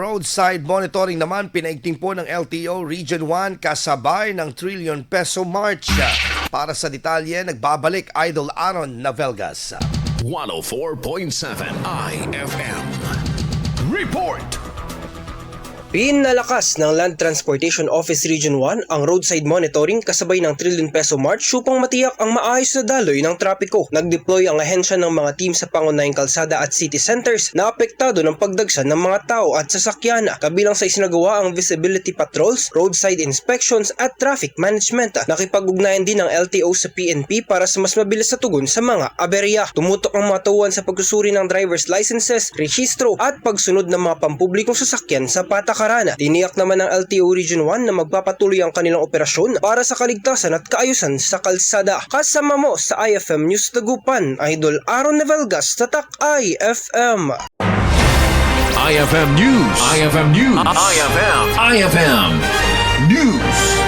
roadside monitoring naman, pinaigting po ng LTO Region 1 kasabay ng trillion peso march. Para sa detalye, nagbabalik Idol Aaron Navelgas. 104.7 IFM. Report! Pinalakas ng Land Transportation Office Region 1 ang roadside monitoring kasabay ng trillion peso march upang matiyak ang maayos na daloy ng trapiko. Nag-deploy ang ahensya ng mga team sa pangunahing kalsada at city centers na apektado ng pagdagsa ng mga tao at sasakyan. Kabilang sa isinagawa ang visibility patrols, roadside inspections at traffic management. Nakipag-ugnayan din ng LTO sa PNP para sa mas mabilis na tugon sa mga aberya. Tumutok ang mga tauhan sa pagsusuri ng driver's licenses, rehistro at pagsunod ng mga pampublikong sasakyan sa patakaran. Tiniyak naman ng LTO Region 1 na magpapatuloy ang kanilang operasyon para sa kaligtasan at kaayusan sa kalsada. Kasama mo sa IFM News Tagupan, Idol Aaron Navelgas, Tatak IFM. IFM News. IFM News. IFM News.